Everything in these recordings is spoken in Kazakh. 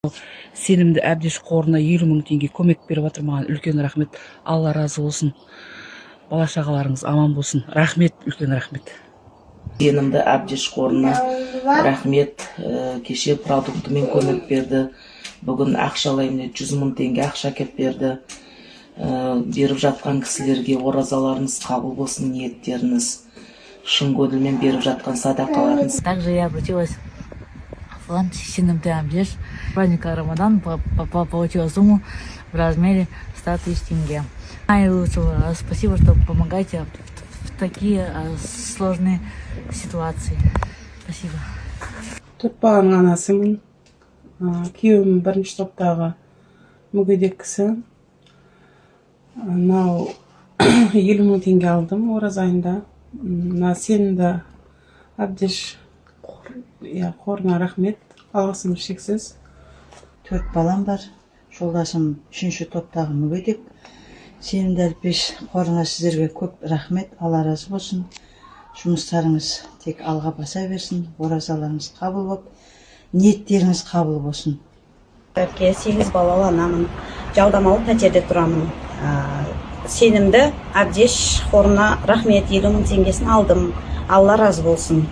Сенімді әбдеш қорына 50 мың теңге көмек беріп жатыр, маған үлкен рахмет. Алла разы болсын. Бала шағаларыңыз аман болсын. Рахмет, үлкен рахмет. Сенімді әбдеш қорына рахмет. Кеше продуктымен көмек берді. Бүгін ақшалай 100 мың теңге ақша кеп берді. Беріп жатқан кісілерге оразаларыңыз қабыл болсын, ниеттеріңіз. Шын көңілмен беріп жатқан садақаларыңыз. Также я обратилась в фонд «Сенімді әбдеш». Праздника Рамадан получила сумму в размере 100 тысяч тенге. Наилучшего спасибо, что помогаете в такие сложные ситуации. Спасибо. Төрт баланың анасымын. Күйеуім бірінші топтағы мүгедек кісі. Мынау 50 мың теңге алдым ораза айында. Сенімді әбдеш қорына рахмет. Алғысым шексіз. 4 балам бар. Жолдасым 3-ші топтағы мүгедек. Сенімді әбдеш қорына сіздерге көп рахмет. Алла разы болсын. Жұмыстарыңыз тек алға баса берсін. Оразаларыңыз қабыл болып, ниеттеріңіз қабыл болсын. 8 балалы анамын. Жалдамалы пәтерде тұрамын. Сенімді әбдеш қорына рахмет, 50 мың теңгесін алдым. Алла разы болсын.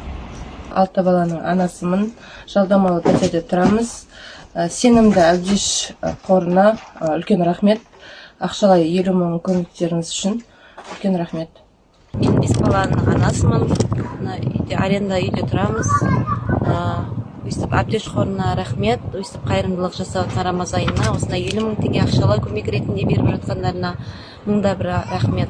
6 баланың анасымын. Жалдамалы пәтерде тұрамыз. Сенімді әбдеш қорына үлкен рахмет. Ақшалай 50 мың көмектеріңіз үшін үлкен рахмет. Мен 5 баланың анасымын. Аренда үйде тұрамыз. Өйстіп әбдеш қорына рахмет. Өйстіп қайырымдылық жасап Рамазан айына осындай 50 мың теңге ақшалай көмек ретінде беріп жатқандарына мыңда бір рахмет.